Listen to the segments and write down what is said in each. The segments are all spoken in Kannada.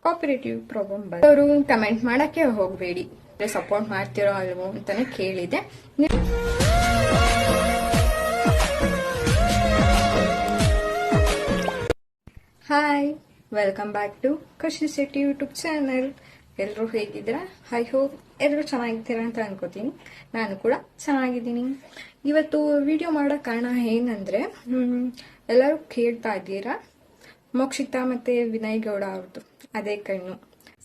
ಕಾಪರೇಟಿವ್ ಪ್ರಾಬ್ಲಮ್ ಅವರು ಕಮೆಂಟ್ ಮಾಡಕ್ಕೆ ಹೋಗಬೇಡಿ. ಸಪೋರ್ಟ್ ಮಾಡ್ತಿರೋ ಅಲ್ವೋ ಅಂತಾನೆ ಕೇಳಿದೆ. ಹಾಯ್, ವೆಲ್ಕಮ್ ಬ್ಯಾಕ್ ಟು ಖುಷಿ ಸಿಟಿ ಯೂಟ್ಯೂಬ್ ಚಾನಲ್. ಎಲ್ಲರೂ ಹೇಗಿದ್ದೀರಾ? ಐ ಹೋಪ್ ಎಲ್ಲರೂ ಚೆನ್ನಾಗಿದ್ದೀರಾ ಅಂತ ಅನ್ಕೋತೀನಿ. ನಾನು ಕೂಡ ಚೆನ್ನಾಗಿದ್ದೀನಿ. ಇವತ್ತು ವಿಡಿಯೋ ಮಾಡೋ ಕಾರಣ ಏನಂದ್ರೆ, ಎಲ್ಲರೂ ಕೇಳ್ತಾ ಇದ್ದೀರಾ ಮೋಕ್ಷಿತಾ ಮತ್ತೆ ವಿನಯ್ ಗೌಡ ಅವ್ರದ್ದು ಅದೇ ಕಣ್ಣು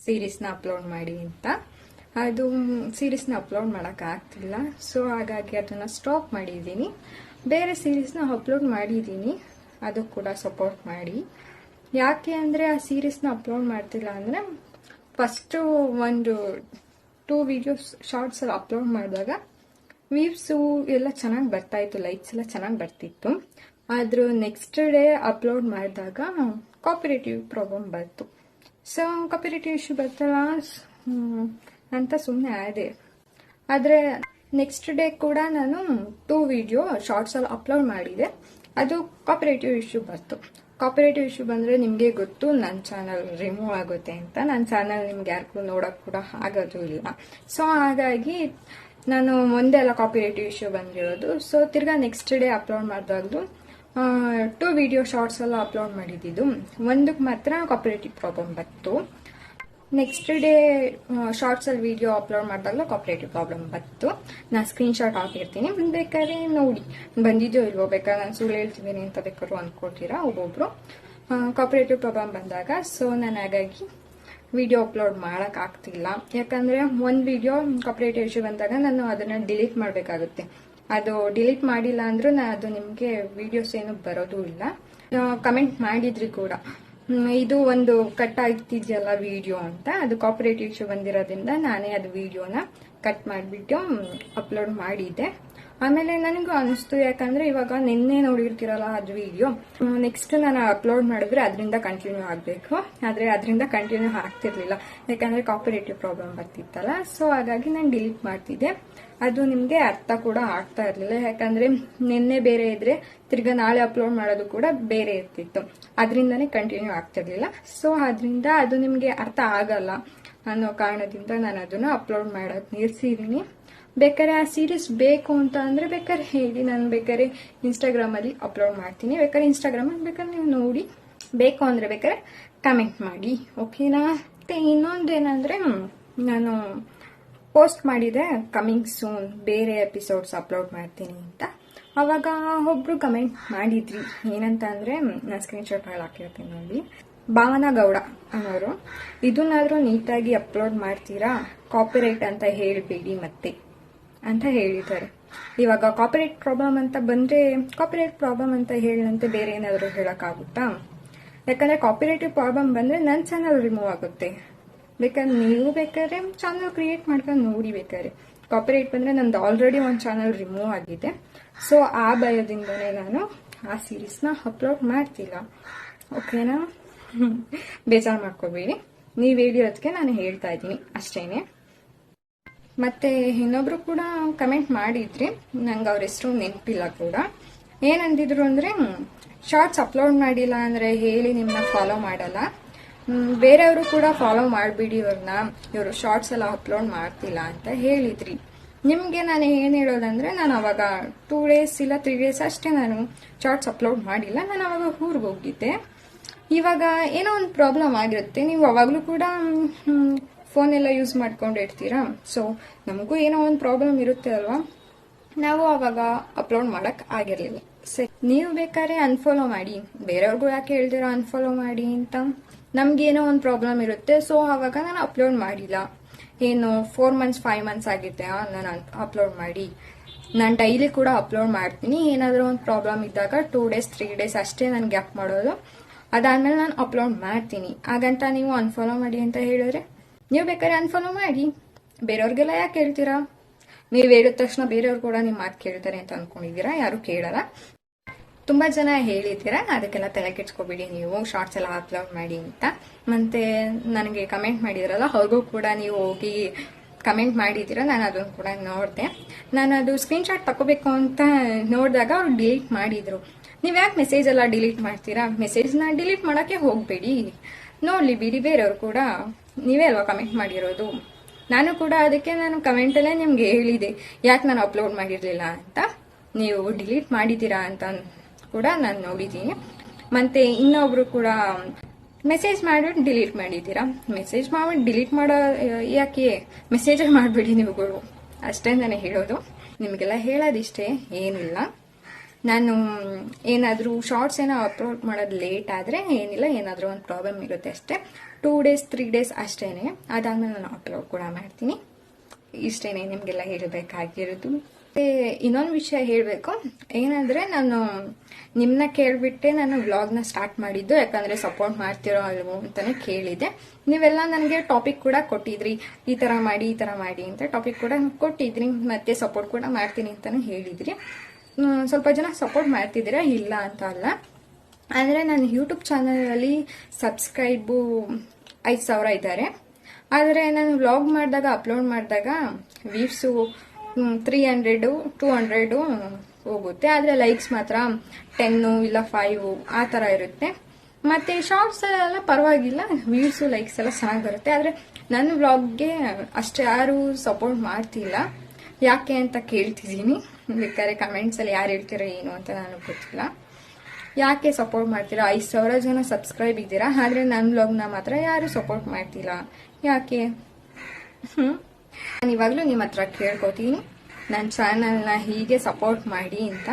ಸೀರೀಸ್ನ ಅಪ್ಲೋಡ್ ಮಾಡಿ ಅಂತ. ಅದು ಸೀರೀಸ್ನ ಅಪ್ಲೋಡ್ ಮಾಡಕ್ ಆಗ್ತಿಲ್ಲ, ಸೊ ಹಾಗಾಗಿ ಅದನ್ನ ಸ್ಟಾಪ್ ಮಾಡಿದ್ದೀನಿ. ಬೇರೆ ಸೀರೀಸ್ನ ಅಪ್ಲೋಡ್ ಮಾಡಿದ್ದೀನಿ, ಅದು ಕೂಡ ಸಪೋರ್ಟ್ ಮಾಡಿ. ಯಾಕೆ ಅಂದರೆ ಆ ಸೀರೀಸ್ನ ಅಪ್ಲೋಡ್ ಮಾಡ್ತಿಲ್ಲ ಅಂದರೆ, ಫಸ್ಟು ಒಂದು 2 ವಿಡಿಯೋಸ್ ಶಾರ್ಟ್ಸ್ ಎಲ್ಲ ಅಪ್ಲೋಡ್ ಮಾಡಿದಾಗ ವ್ಯೂಸು ಎಲ್ಲ ಚೆನ್ನಾಗಿ ಬರ್ತಾಯಿತ್ತು, ಲೈಕ್ಸ್ ಎಲ್ಲ ಚೆನ್ನಾಗಿ ಬರ್ತಿತ್ತು. ಆದರೂ ನೆಕ್ಸ್ಟ್ ಡೇ ಅಪ್ಲೋಡ್ ಮಾಡಿದಾಗ ಕಾಪರೇಟಿವ್ ಪ್ರಾಬ್ಲಮ್ ಬಂತು. ಸೊ ಕಾಪರೇಟಿವ್ ಇಶ್ಯೂ ಬರ್ತಲ್ಲ ಅಂತ ಸುಮ್ಮನೆ ಆದೆ. ಆದರೆ ನೆಕ್ಸ್ಟ್ ಡೇ ಕೂಡ ನಾನು 2 ವಿಡಿಯೋ ಶಾರ್ಟ್ಸ್ ಎಲ್ಲ ಅಪ್ಲೋಡ್ ಮಾಡಿದೆ, ಅದು ಕಾಪರೇಟಿವ್ ಇಶ್ಯೂ ಬಂತು. ಕಾಪರೇಟಿವ್ ಇಶ್ಯೂ ಬಂದರೆ ನಿಮಗೆ ಗೊತ್ತು, ನನ್ನ ಚಾನಲ್ ರಿಮೂವ್ ಆಗುತ್ತೆ ಅಂತ. ನನ್ನ ಚಾನಲ್ ನಿಮ್ಗೆ ಯಾರಿಗೂ ನೋಡೋಕೆ ಕೂಡ ಆಗೋದು ಇಲ್ಲ. ಸೊ ಹಾಗಾಗಿ ನಾನು ಒಂದೆಲ್ಲ ಕಾಪರೇಟಿವ್ ಇಶ್ಯೂ ಬಂದಿರೋದು. ಸೊ ತಿರ್ಗಾ ನೆಕ್ಸ್ಟ್ ಡೇ ಅಪ್ಲೋಡ್ ಮಾಡಿದಾಗಲೂ 2 ವಿಡಿಯೋ ಶಾರ್ಟ್ಸ್ ಎಲ್ಲ ಅಪ್ಲೋಡ್ ಮಾಡಿದ್ದು, ಒಂದಕ್ಕೆ ಮಾತ್ರ ಕಾಪರೇಟಿವ್ ಪ್ರಾಬ್ಲಮ್ ಬಂತು. ನೆಕ್ಸ್ಟ್ ಡೇ ಶಾರ್ಟ್ಸ್ ಅಲ್ಲಿ ವಿಡಿಯೋ ಅಪ್ಲೋಡ್ ಮಾಡಿದಾಗಲೂ ಕಾಪರೇಟಿವ್ ಪ್ರಾಬ್ಲಮ್ ಬಂತು. ನಾನು ಸ್ಕ್ರೀನ್ ಶಾಟ್ ಹಾಕಿರ್ತೀನಿ, ಬೇಕಾದ್ರೆ ನೋಡಿ ಬಂದಿದೆಯೋ ಇಲ್ವೋ. ಬೇಕಾದ್ರೆ ನಾನು ಸುಳ್ಳು ಹೇಳ್ತಿದ್ದೀನಿ ಅಂತ ಬೇಕಾದ್ರು ಅನ್ಕೊಳ್ತೀರಾ ಒಬ್ಬೊಬ್ರು. ಕಾಪರೇಟಿವ್ ಪ್ರಾಬ್ಲಮ್ ಬಂದಾಗ ಸೊ ನಾನು ಹಾಗಾಗಿ ವಿಡಿಯೋ ಅಪ್ಲೋಡ್ ಮಾಡಕ್ ಆಗ್ತಿಲ್ಲ. ಯಾಕಂದ್ರೆ ಒಂದು ವಿಡಿಯೋ ಕಾಪರೇಟಿವ್ ಇಶ್ಯೂ ಬಂದಾಗ ನಾನು ಅದನ್ನ ಡಿಲೀಟ್ ಮಾಡಬೇಕಾಗುತ್ತೆ. ಅದು ಡಿಲೀಟ್ ಮಾಡಿಲ್ಲ ಅಂದ್ರೂ ಅದು ನಿಮಗೆ ವಿಡಿಯೋಸ್ ಏನು ಬರೋದು ಇಲ್ಲ. ಕಮೆಂಟ್ ಮಾಡಿದ್ರಿ ಕೂಡ, ಇದು ಒಂದು ಕಟ್ ಆಗ್ತಿದೆಯಲ್ಲ ವಿಡಿಯೋ ಅಂತ. ಅದು ಕಾಪರೇಟಿವ್ ಇಶ್ಯೂ ಬಂದಿರೋದ್ರಿಂದ ನಾನೇ ಅದು ವಿಡಿಯೋನ ಕಟ್ ಮಾಡಿಬಿಟ್ಟು ಅಪ್ಲೋಡ್ ಮಾಡಿದ್ದೆ. ಆಮೇಲೆ ನನಗೂ ಅನಿಸ್ತು, ಯಾಕಂದ್ರೆ ಇವಾಗ ನಿನ್ನೆ ನೋಡಿರ್ತೀರಲ್ಲ ಅದು ವಿಡಿಯೋ, ನೆಕ್ಸ್ಟ್ ನಾನು ಅಪ್ಲೋಡ್ ಮಾಡಿದ್ರೆ ಅದರಿಂದ ಕಂಟಿನ್ಯೂ ಆಗಬೇಕು. ಆದರೆ ಅದರಿಂದ ಕಂಟಿನ್ಯೂ ಆಗ್ತಿರ್ಲಿಲ್ಲ, ಯಾಕಂದ್ರೆ ಕಾಪರೇಟಿವ್ ಪ್ರಾಬ್ಲಮ್ ಬರ್ತಿತ್ತಲ್ಲ. ಸೊ ಹಾಗಾಗಿ ನಾನು ಡಿಲೀಟ್ ಮಾಡ್ತಿದ್ದೆ. ಅದು ನಿಮಗೆ ಅರ್ಥ ಕೂಡ ಆಗ್ತಾ ಇರಲಿಲ್ಲ, ಯಾಕಂದ್ರೆ ನಿನ್ನೆ ಬೇರೆ ಇದ್ರೆ ತಿರ್ಗಾ ನಾಳೆ ಅಪ್ಲೋಡ್ ಮಾಡೋದು ಕೂಡ ಬೇರೆ ಇರ್ತಿತ್ತು. ಅದರಿಂದನೇ ಕಂಟಿನ್ಯೂ ಆಗ್ತಿರ್ಲಿಲ್ಲ. ಸೊ ಅದರಿಂದ ಅದು ನಿಮಗೆ ಅರ್ಥ ಆಗಲ್ಲ ಅನ್ನೋ ಕಾರಣದಿಂದ ನಾನು ಅದನ್ನ ಅಪ್ಲೋಡ್ ಮಾಡೋದು ನಿಲ್ಸಿದೀನಿ. ಬೇಕಾದ್ರೆ ಆ ಸೀರೀಸ್ ಬೇಕು ಅಂತ ಅಂದ್ರೆ ಬೇಕಾದ್ರೆ ಹೇಳಿ, ನಾನು ಬೇಕಾದ್ರೆ ಇನ್ಸ್ಟಾಗ್ರಾಮ್ ಅಲ್ಲಿ ಅಪ್ಲೋಡ್ ಮಾಡ್ತೀನಿ. ಬೇಕಾದ್ರೆ ಇನ್ಸ್ಟಾಗ್ರಾಮ್ ಅಲ್ಲಿ ಬೇಕಾದ್ರೆ ನೀವು ನೋಡಿ, ಬೇಕು ಅಂದ್ರೆ ಬೇಕಾದ್ರೆ ಕಮೆಂಟ್ ಮಾಡಿ, ಓಕೆನಾ? ಮತ್ತೆ ಇನ್ನೊಂದೇನಂದ್ರೆ, ನಾನು ಪೋಸ್ಟ್ ಮಾಡಿದೆ ಕಮಿಂಗ್ ಸೂನ್ ಬೇರೆ ಎಪಿಸೋಡ್ಸ್ ಅಪ್ಲೋಡ್ ಮಾಡ್ತೀನಿ ಅಂತ. ಅವಾಗ ಒಬ್ರು ಕಮೆಂಟ್ ಮಾಡಿದ್ರಿ, ಏನಂತ ಅಂದ್ರೆ, ನಾನು ಸ್ಕ್ರೀನ್ ಶಾಟ್ ಹಾಕಿರ್ತೀನಿ ನೋಡಿ. ಭಾವನಾ ಗೌಡ ಅನ್ನೋರು, ಇದನ್ನಾದ್ರೂ ನೀಟಾಗಿ ಅಪ್ಲೋಡ್ ಮಾಡ್ತೀರಾ, ಕಾಪಿರೈಟ್ ಅಂತ ಹೇಳ್ಬೇಡಿ ಮತ್ತೆ ಅಂತ ಹೇಳಿದ್ದಾರೆ. ಇವಾಗ ಕಾಪಿರೈಟ್ ಪ್ರಾಬ್ಲಮ್ ಅಂತ ಬಂದ್ರೆ, ಕಾಪಿರೈಟ್ ಪ್ರಾಬ್ಲಮ್ ಅಂತ ಹೇಳಂತೆ ಬೇರೆ ಏನಾದ್ರು ಹೇಳಕ್ಕಾಗುತ್ತಾ? ಯಾಕಂದ್ರೆ ಕಾಪಿರೈಟಿವ್ ಪ್ರಾಬ್ಲಮ್ ಬಂದ್ರೆ ನನ್ನ ಚಾನಲ್ ರಿಮೂವ್ ಆಗುತ್ತೆ. ಬೇಕಾದ್ರೆ ನೀವು ಬೇಕಾದ್ರೆ ಚಾನಲ್ ಕ್ರಿಯೇಟ್ ಮಾಡ್ಕೊಂಡು ನೋಡಿ. ಬೇಕಾದ್ರೆ ಕಾಪಿರೈಟ್ ಬಂದ್ರೆ ನಂದು ಆಲ್ರೆಡಿ ಒಂದು ಚಾನಲ್ ರಿಮೂವ್ ಆಗಿದೆ. ಸೊ ಆ ಭಯದಿಂದನೇ ನಾನು ಆ ಸೀರೀಸ್ನ ಅಪ್ಲೋಡ್ ಮಾಡ್ತಿಲ್ಲ, ಓಕೆನಾ? ಬೇಜಾರು ಮಾಡ್ಕೋಬೇಡಿ, ನೀವು ಹೇಳಿರೋದಕ್ಕೆ ನಾನು ಹೇಳ್ತಾ ಇದ್ದೀನಿ ಅಷ್ಟೇನೆ. ಮತ್ತೆ ಇನ್ನೊಬ್ರು ಕೂಡ ಕಮೆಂಟ್ ಮಾಡಿದ್ರಿ, ನಂಗೆ ಅವ್ರ ಹೆಸರು ನೆನಪಿಲ್ಲ ಕೂಡ. ಏನಂದಿದ್ರು ಅಂದ್ರೆ, ಶಾರ್ಟ್ಸ್ ಅಪ್ಲೋಡ್ ಮಾಡಿಲ್ಲ ಅಂದ್ರೆ ಹೇಳಿ ನಿಮ್ಮನ್ನ ಫಾಲೋ ಮಾಡಲ್ಲ, ಬೇರೆಯವರು ಕೂಡ ಫಾಲೋ ಮಾಡಿಬಿಡಿ ಇವ್ರನ್ನ, ಇವರು ಶಾರ್ಟ್ಸ್ ಎಲ್ಲ ಅಪ್ಲೋಡ್ ಮಾಡ್ತಿಲ್ಲ ಅಂತ ಹೇಳಿದ್ರಿ. ನಿಮ್ಗೆ ನಾನು ಏನ್ ಹೇಳೋದಂದ್ರೆ, ನಾನು ಅವಾಗ 2 ಡೇಸ್ ಇಲ್ಲ 3 ಡೇಸ್ ಅಷ್ಟೇ ನಾನು ಶಾರ್ಟ್ಸ್ ಅಪ್ಲೋಡ್ ಮಾಡಿಲ್ಲ. ನಾನು ಅವಾಗ ಊರಿಗೆ ಹೋಗಿದ್ದೆ. ಇವಾಗ ಏನೋ ಒಂದು ಪ್ರಾಬ್ಲಮ್ ಆಗಿರುತ್ತೆ, ನೀವು ಅವಾಗ್ಲೂ ಕೂಡ ಫೋನ್ ಎಲ್ಲ ಯೂಸ್ ಮಾಡ್ಕೊಂಡಿರ್ತೀರಾ. ಸೊ ನಮಗೂ ಏನೋ ಒಂದು ಪ್ರಾಬ್ಲಮ್ ಇರುತ್ತೆ ಅಲ್ವಾ, ನಾವು ಅವಾಗ ಅಪ್ಲೋಡ್ ಮಾಡಕ್ ಆಗಿರ್ಲಿಲ್ಲ. ನೀವು ಬೇಕಾದ್ರೆ ಅನ್ಫಾಲೋ ಮಾಡಿ, ಬೇರೆಯವ್ರಿಗೂ ಯಾಕೆ ಹೇಳ್ತೀರಾ ಅನ್ಫಾಲೋ ಮಾಡಿ ಅಂತ. ನಮ್ಗೇನೋ ಒಂದು ಪ್ರಾಬ್ಲಮ್ ಇರುತ್ತೆ, ಸೊ ಅವಾಗ ನಾನು ಅಪ್ಲೋಡ್ ಮಾಡಿಲ್ಲ. ಏನು 4 ಮಂತ್ಸ್ 5 ಮಂತ್ಸ್ ಆಗಿದೆ ನಾನು ಅಪ್ಲೋಡ್ ಮಾಡಿ. ನಾನು ಡೈಲಿ ಕೂಡ ಅಪ್ಲೋಡ್ ಮಾಡ್ತೀನಿ. ಏನಾದರೂ ಒಂದು ಪ್ರಾಬ್ಲಮ್ ಇದ್ದಾಗ 2 ಡೇಸ್ 3 ಡೇಸ್ ಅಷ್ಟೇ ನಾನು ಗ್ಯಾಪ್ ಮಾಡೋದು, ಅದಾದ್ಮೇಲೆ ನಾನು ಅಪ್ಲೋಡ್ ಮಾಡ್ತೀನಿ. ಹಾಗಂತ ನೀವು ಅನ್ಫಾಲೋ ಮಾಡಿ ಅಂತ ಹೇಳಿದ್ರೆ, ನೀವು ಬೇಕಾದ್ರೆ ಅನ್ಫಾಲೋ ಮಾಡಿ, ಬೇರೆಯವ್ರಿಗೆಲ್ಲ ಯಾಕೆ ಹೇಳ್ತೀರಾ? ನೀವು ಹೇಳಿದ ತಕ್ಷಣ ಬೇರೆಯವ್ರು ಕೂಡ ನಿಮ್ಮ ಮಾತು ಕೇಳ್ತಾರೆ ಅಂತ ಅನ್ಕೊಂಡಿದ್ದೀರಾ? ಯಾರು ಕೇಳಲ್ಲ. ತುಂಬಾ ಜನ ಹೇಳಿದ್ದೀರಾ, ಅದಕ್ಕೆಲ್ಲ ತಲೆ ಕೆಡ್ಸ್ಕೊಬೇಡಿ, ನೀವು ಶಾರ್ಟ್ಸ್ ಎಲ್ಲ ಅಪ್ಲೋಡ್ ಮಾಡಿ ಅಂತ. ಮತ್ತೆ ನನಗೆ ಕಮೆಂಟ್ ಮಾಡಿದಿರಲ್ಲ, ಅವ್ರಿಗೂ ಕೂಡ ನೀವು ಹೋಗಿ ಕಮೆಂಟ್ ಮಾಡಿದ್ದೀರಾ, ನಾನು ಅದನ್ನು ಕೂಡ ನೋಡಿದೆ. ನಾನು ಅದು ಸ್ಕ್ರೀನ್ ಶಾಟ್ ತಗೋಬೇಕು ಅಂತ ನೋಡಿದಾಗ ಅವ್ರು ಡಿಲೀಟ್ ಮಾಡಿದ್ರು. ನೀವು ಯಾಕೆ ಮೆಸೇಜ್ ಎಲ್ಲ ಡಿಲೀಟ್ ಮಾಡ್ತೀರಾ? ಮೆಸೇಜ್ನ ಡಿಲೀಟ್ ಮಾಡೋಕ್ಕೆ ಹೋಗಬೇಡಿ. ನೋಡಲಿ ಬಿಡಿ, ಬೇರೆಯವರು ಕೂಡ ನೀವೇ ಅಲ್ವಾ ಕಮೆಂಟ್ ಮಾಡಿರೋದು. ನಾನು ಕೂಡ ಅದಕ್ಕೆ ನಾನು ಕಮೆಂಟಲ್ಲೇ ನಿಮಗೆ ಹೇಳಿದೆ ಯಾಕೆ ನಾನು ಅಪ್ಲೋಡ್ ಮಾಡಿರಲಿಲ್ಲ ಅಂತ. ನೀವು ಡಿಲೀಟ್ ಮಾಡಿದ್ದೀರಾ ಅಂತ ಕೂಡ ನಾನು ನೋಡಿದ್ದೀನಿ. ಮತ್ತೆ ಇನ್ನೊಬ್ರು ಕೂಡ ಮೆಸೇಜ್ ಮಾಡಿಬಿಟ್ಟು ಡಿಲೀಟ್ ಮಾಡಿದ್ದೀರಾ. ಮೆಸೇಜ್ ಮಾಡ್ಬಿಟ್ಟು ಡಿಲೀಟ್ ಮಾಡೋ ಯಾಕೆ, ಮೆಸೇಜೇ ಮಾಡಿಬಿಡಿ ನೀವುಗಳು, ಅಷ್ಟೇ ನಾನು ಹೇಳೋದು. ನಿಮಗೆಲ್ಲ ಹೇಳೋದಿಷ್ಟೇ, ಏನಿಲ್ಲ. ನಾನು ಏನಾದರೂ ಶಾರ್ಟ್ಸ್ ಏನೋ ಅಪ್ಲೋಡ್ ಮಾಡೋದು ಲೇಟ್ ಆದರೆ ಏನಿಲ್ಲ, ಏನಾದರೂ ಒಂದು ಪ್ರಾಬ್ಲಮ್ ಇರುತ್ತೆ ಅಷ್ಟೇ. 2 days 3 days ಅಷ್ಟೇ. ಅದಾದ್ಮೇಲೆ ನಾನು ಅಪ್ಲೋಡ್ ಕೂಡ ಮಾಡ್ತೀನಿ. ಇಷ್ಟೇನೆ ನಿಮಗೆಲ್ಲ ಹೇಳಬೇಕಾಗಿರೋದು. ಮತ್ತೆ ಇನ್ನೊಂದು ವಿಷಯ ಹೇಳಬೇಕು ಏನಂದರೆ, ನಾನು ನಿಮ್ಮನ್ನ ಕೇಳಿಬಿಟ್ಟೆ ನಾನು ವ್ಲಾಗ್ನ ಸ್ಟಾರ್ಟ್ ಮಾಡಿದ್ದು. ಯಾಕಂದರೆ ಸಪೋರ್ಟ್ ಮಾಡ್ತಿರೋ ಅಲ್ವೋ ಅಂತಲೇ ಕೇಳಿದೆ. ನೀವೆಲ್ಲ ನನಗೆ ಟಾಪಿಕ್ ಕೂಡ ಕೊಟ್ಟಿದ್ರಿ, ಈ ಥರ ಮಾಡಿ ಈ ಥರ ಮಾಡಿ ಅಂತ ಟಾಪಿಕ್ ಕೂಡ ಕೊಟ್ಟಿದ್ರಿ. ಮತ್ತೆ ಸಪೋರ್ಟ್ ಕೂಡ ಮಾಡ್ತೀನಿ ಅಂತಲೂ ಹೇಳಿದ್ರಿ. ಸ್ವಲ್ಪ ಜನ ಸಪೋರ್ಟ್ ಮಾಡ್ತಿದ್ದೀರಾ, ಇಲ್ಲ ಅಂತ ಅಲ್ಲ. ಅಂದರೆ ನನ್ನ ಯೂಟ್ಯೂಬ್ ಚಾನಲಲ್ಲಿ ಸಬ್ಸ್ಕ್ರೈಬು 5,000 ಇದ್ದಾರೆ. ಆದರೆ ನಾನು ವ್ಲಾಗ್ ಮಾಡಿದಾಗ ಅಪ್ಲೋಡ್ ಮಾಡಿದಾಗ ವ್ಯೂಸು 300 200 ಹೋಗುತ್ತೆ. ಆದರೆ ಲೈಕ್ಸ್ ಮಾತ್ರ 10 ಇಲ್ಲ 5 ಆ ಥರ ಇರುತ್ತೆ. ಮತ್ತು ಶಾರ್ಟ್ಸ್ ಎಲ್ಲ ಪರವಾಗಿಲ್ಲ, ವ್ಯೂಸು ಲೈಕ್ಸ್ ಎಲ್ಲ ಚೆನ್ನಾಗಿ ಬರುತ್ತೆ. ಆದರೆ ನನ್ನ ವ್ಲಾಗ್ಗೆ ಅಷ್ಟು ಯಾರು ಸಪೋರ್ಟ್ ಮಾಡ್ತಿಲ್ಲ. ಯಾಕೆ ಅಂತ ಕೇಳ್ತಿದ್ದೀನಿ. ಬೇಕಾದ್ರೆ ಕಮೆಂಟ್ಸಲ್ಲಿ ಯಾರು ಹೇಳ್ತೀರೋ ಏನು ಅಂತ ನನಗೆ ಗೊತ್ತಿಲ್ಲ. ಯಾಕೆ ಸಪೋರ್ಟ್ ಮಾಡ್ತೀರಾ? 5,000 ಜನ ಸಬ್ಸ್ಕ್ರೈಬ್ ಇದ್ದೀರಾ, ಆದರೆ ನನ್ನ ವ್ಲಾಗ್ನ ಮಾತ್ರ ಯಾರು ಸಪೋರ್ಟ್ ಮಾಡ್ತಿಲ್ಲ, ಯಾಕೆ? ನಾನು ಇವಾಗಲೂ ನಿಮ್ಮ ಹತ್ರ ಕೇಳ್ಕೊತೀನಿ, ನನ್ನ ಚಾನಲ್ನ ಹೀಗೆ ಸಪೋರ್ಟ್ ಮಾಡಿ ಅಂತ.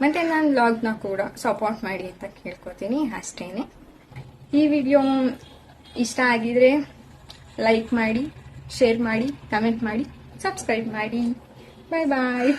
ಮತ್ತು ನನ್ನ ವ್ಲಾಗ್ನ ಕೂಡ ಸಪೋರ್ಟ್ ಮಾಡಿ ಅಂತ ಕೇಳ್ಕೊತೀನಿ, ಅಷ್ಟೇ. ಈ ವಿಡಿಯೋ ಇಷ್ಟ ಆಗಿದ್ರೆ ಲೈಕ್ ಮಾಡಿ, ಶೇರ್ ಮಾಡಿ, ಕಮೆಂಟ್ ಮಾಡಿ, ಸಬ್ಸ್ಕ್ರೈಬ್ ಮಾಡಿ. ಬಾಯ್ ಬಾಯ್.